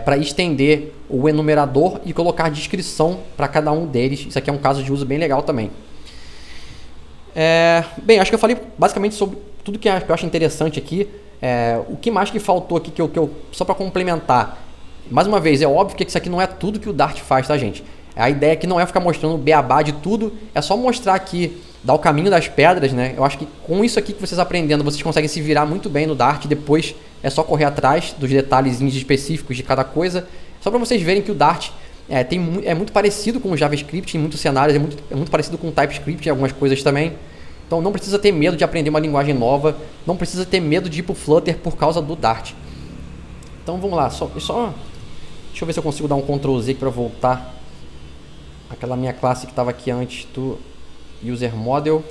para estender o enumerador e colocar descrição para cada um deles. Isso aqui é um caso de uso bem legal também. Bem, acho que eu falei basicamente sobre tudo que eu acho interessante aqui. O que mais que faltou aqui, só para complementar. Mais uma vez, é óbvio que isso aqui não é tudo que o Dart faz, tá, gente? A ideia aqui não é ficar mostrando o beabá de tudo, é só mostrar aqui, dar o caminho das pedras, né? Eu acho que com isso aqui que vocês aprendendo, vocês conseguem se virar muito bem no Dart. Depois é só correr atrás dos detalhezinhos específicos de cada coisa. Só para vocês verem que o Dart é muito parecido com o JavaScript em muitos cenários, é muito parecido com o TypeScript em algumas coisas também. Então não precisa ter medo de aprender uma linguagem nova, não precisa ter medo de ir para o Flutter por causa do Dart. Então vamos lá, deixa eu ver se eu consigo dar um Ctrl Z para voltar aquela minha classe que estava aqui antes do User Model.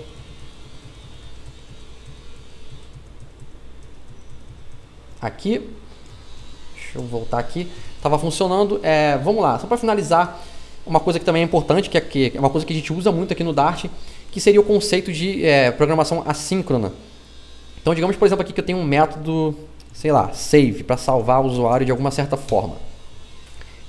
Aqui, deixa eu voltar aqui, estava funcionando. Vamos lá, só para finalizar, uma coisa que também é importante, que é uma coisa que a gente usa muito aqui no Dart, que seria o conceito de programação assíncrona. Então, digamos, por exemplo, aqui que eu tenho um método, sei lá, save, para salvar o usuário de alguma certa forma.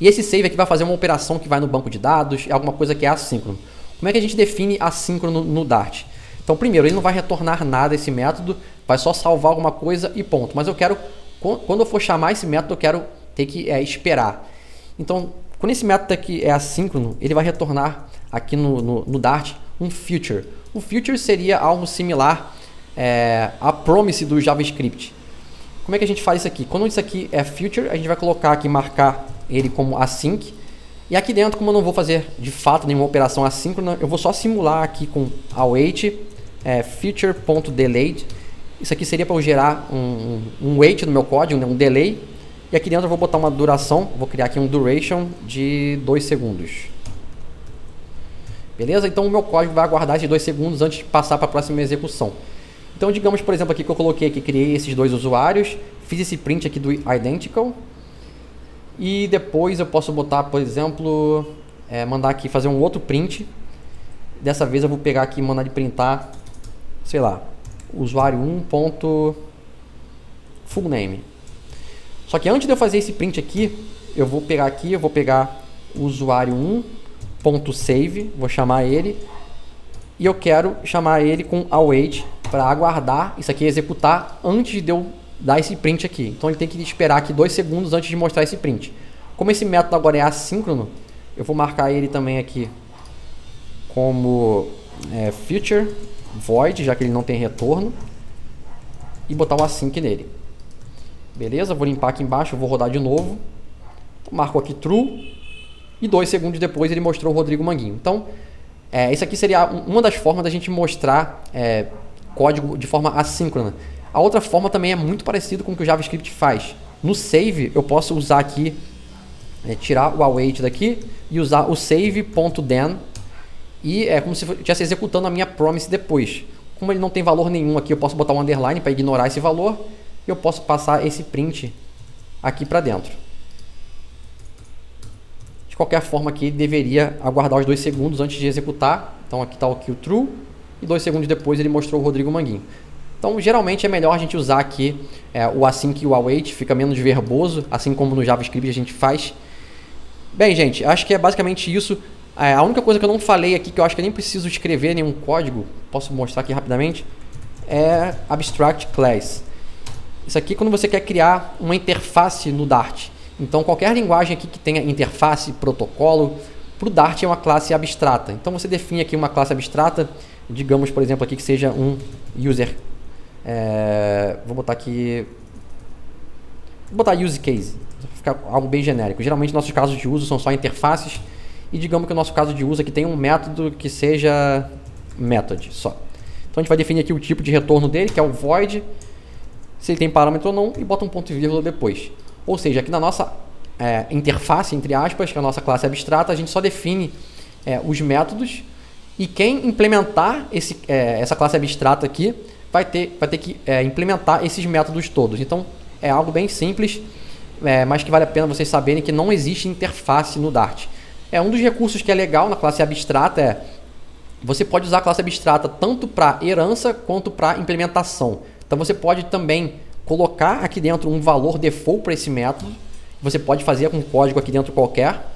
E esse save aqui vai fazer uma operação que vai no banco de dados, é alguma coisa que é assíncrono. Como é que a gente define assíncrono no Dart? Então, primeiro, ele não vai retornar nada esse método, vai só salvar alguma coisa e ponto. Mas eu quero, quando eu for chamar esse método, eu quero ter que esperar. Então, quando esse método aqui é assíncrono, ele vai retornar aqui no Dart um future. O future seria algo similar à promise do JavaScript. Como é que a gente faz isso aqui? Quando isso aqui é future, a gente vai colocar aqui, marcar ele como async. E aqui dentro, como eu não vou fazer de fato nenhuma operação assíncrona, eu vou só simular aqui com await future.delayed. Isso aqui seria para eu gerar um wait no meu código, um delay. E aqui dentro eu vou botar uma duração, vou criar aqui um duration de 2 segundos. Beleza? Então o meu código vai aguardar esses 2 segundos antes de passar para a próxima execução. Então digamos, por exemplo, aqui que eu coloquei aqui, criei esses 2 usuários, fiz esse print aqui do identical. E depois eu posso botar, por exemplo, mandar aqui fazer um outro print. Dessa vez eu vou pegar aqui e mandar ele printar, sei lá, usuário 1.fullname. Só que antes de eu fazer esse print aqui, eu vou pegar o usuário 1.save, vou chamar ele, e eu quero chamar ele com await para aguardar isso aqui executar antes de eu dar esse print aqui. Então ele tem que esperar aqui 2 segundos antes de mostrar esse print. Como esse método agora é assíncrono, eu vou marcar ele também aqui como future void, já que ele não tem retorno, e botar o async nele. Beleza? Vou limpar aqui embaixo, vou rodar de novo. Marco aqui true e 2 segundos depois ele mostrou o Rodrigo Manguinho. Então, isso aqui seria uma das formas da gente mostrar código de forma assíncrona. A outra forma também é muito parecido com o que o JavaScript faz. No save, eu posso usar aqui, tirar o await daqui e usar o save.then e é como se estivesse executando a minha promise depois. Como ele não tem valor nenhum aqui, eu posso botar um underline para ignorar esse valor e eu posso passar esse print aqui para dentro. De qualquer forma aqui, ele deveria aguardar os 2 segundos antes de executar. Então aqui está o true e 2 segundos depois ele mostrou o Rodrigo Manguinho. Então, geralmente é melhor a gente usar aqui o async e o await, fica menos verboso, assim como no JavaScript a gente faz. Bem, gente, acho que é basicamente isso. A única coisa que eu não falei aqui, que eu acho que eu nem preciso escrever nenhum código, posso mostrar aqui rapidamente, é abstract class. Isso aqui é quando você quer criar uma interface no Dart. Então, qualquer linguagem aqui que tenha interface, protocolo, para o Dart é uma classe abstrata. Então, você define aqui uma classe abstrata, digamos, por exemplo, aqui que seja um user. Vou botar aqui... Vou botar use case, para ficar algo bem genérico. Geralmente, nossos casos de uso são só interfaces. E digamos que o nosso caso de uso aqui tem um método que seja method só. Então, a gente vai definir aqui o tipo de retorno dele, que é o void, se ele tem parâmetro ou não, e bota um ponto e vírgula depois. Ou seja, aqui na nossa interface, entre aspas, que é a nossa classe abstrata, a gente só define os métodos, e quem implementar essa classe abstrata aqui vai ter que implementar esses métodos todos. Então, é algo bem simples, mas que vale a pena vocês saberem que não existe interface no Dart. Um dos recursos que é legal na classe abstrata você pode usar a classe abstrata tanto para herança quanto para implementação. Então você pode também colocar aqui dentro um valor default para esse método. Você pode fazer com código aqui dentro qualquer.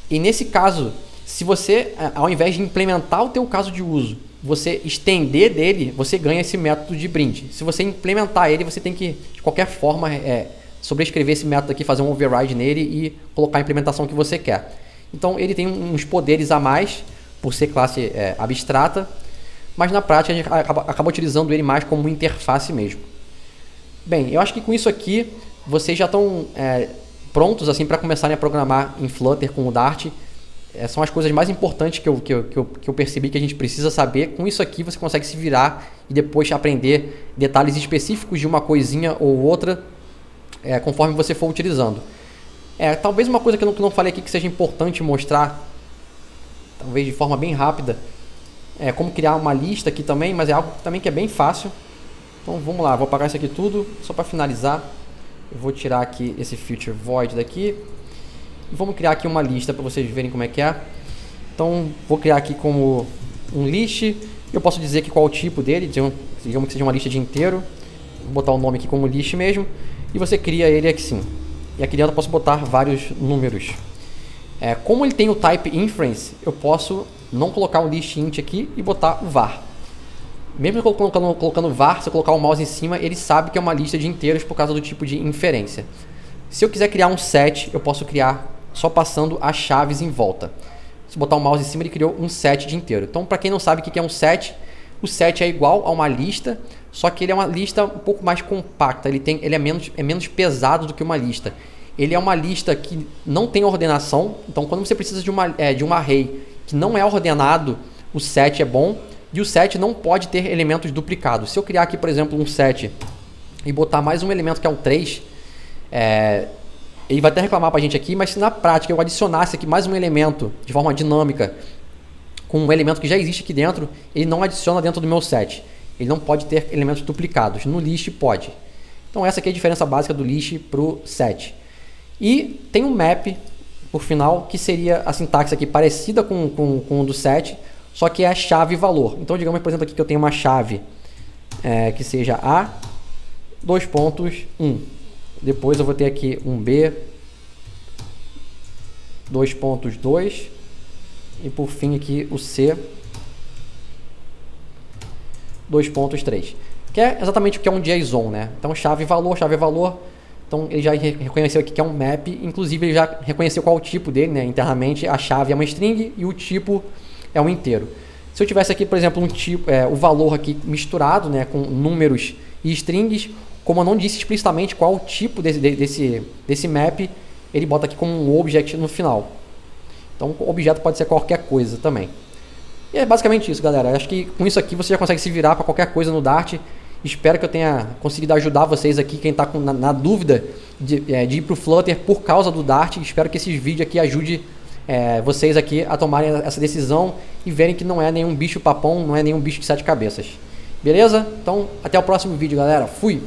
E nesse caso, se você, ao invés de implementar o teu caso de uso, você estender dele, você ganha esse método de brinde. Se você implementar ele, você tem que, de qualquer forma, sobrescrever esse método aqui, fazer um override nele e colocar a implementação que você quer. Então ele tem uns poderes a mais, por ser classe abstrata, mas na prática a gente acaba utilizando ele mais como interface mesmo. Bem, eu acho que com isso aqui vocês já estão prontos assim, para começarem a programar em Flutter com o Dart. São as coisas mais importantes que eu percebi que a gente precisa saber. Com isso aqui você consegue se virar e depois aprender detalhes específicos de uma coisinha ou outra conforme você for utilizando. Talvez uma coisa que eu não falei aqui que seja importante mostrar, talvez de forma bem rápida, como criar uma lista aqui também, mas é algo também que é bem fácil. Então vamos lá, vou apagar isso aqui tudo, só para finalizar. Eu vou tirar aqui esse feature void daqui. E vamos criar aqui uma lista para vocês verem como é que é. Então vou criar aqui como um list. Eu posso dizer que qual é o tipo dele, digamos que seja uma lista de inteiro. Vou botar o nome aqui como list mesmo. E você cria ele aqui sim. E aqui dentro eu posso botar vários números. Como ele tem o type inference, eu posso não colocar um list int aqui e botar o var. Mesmo colocando var, se eu colocar o mouse em cima, ele sabe que é uma lista de inteiros por causa do tipo de inferência. Se eu quiser criar um set, eu posso criar só passando as chaves em volta. Se botar o mouse em cima, ele criou um set de inteiro. Então, para quem não sabe o que é um set, o set é igual a uma lista, só que ele é uma lista um pouco mais compacta. Ele é menos pesado do que uma lista. Ele é uma lista que não tem ordenação. Então, quando você precisa de um array que não é ordenado, o set é bom. E o set não pode ter elementos duplicados. Se eu criar aqui, por exemplo, um set e botar mais um elemento que é o 3, ele vai até reclamar para a gente aqui, mas se na prática eu adicionasse aqui mais um elemento de forma dinâmica com um elemento que já existe aqui dentro, ele não adiciona dentro do meu set. Ele não pode ter elementos duplicados. No list pode. Então essa aqui é a diferença básica do list para o set. E tem um map, por final, que seria a sintaxe aqui parecida com o do set, só que é a chave valor. Então digamos, por exemplo, aqui que eu tenho uma chave que seja A, 2.1. Depois eu vou ter aqui um B, 2.2. E por fim aqui o C, 2.3. Que é exatamente o que é um JSON, né? Então chave valor. Então ele já reconheceu aqui que é um map. Inclusive ele já reconheceu qual é o tipo dele, né? Internamente a chave é uma string e o tipo é um inteiro. Se eu tivesse aqui, por exemplo, um tipo, o valor aqui misturado, né, com números e strings, como eu não disse explicitamente qual o tipo desse map, ele bota aqui como um object no final. Então o objeto pode ser qualquer coisa também. E é basicamente isso, galera. Acho que com isso aqui você já consegue se virar para qualquer coisa no Dart. Espero que eu tenha conseguido ajudar vocês aqui, quem está na dúvida de ir para o Flutter por causa do Dart. Espero que esses vídeos aqui ajudem vocês aqui a tomarem essa decisão e verem que não é nenhum bicho papão, não é nenhum bicho de 7 cabeças. Beleza? Então, até o próximo vídeo, galera. Fui!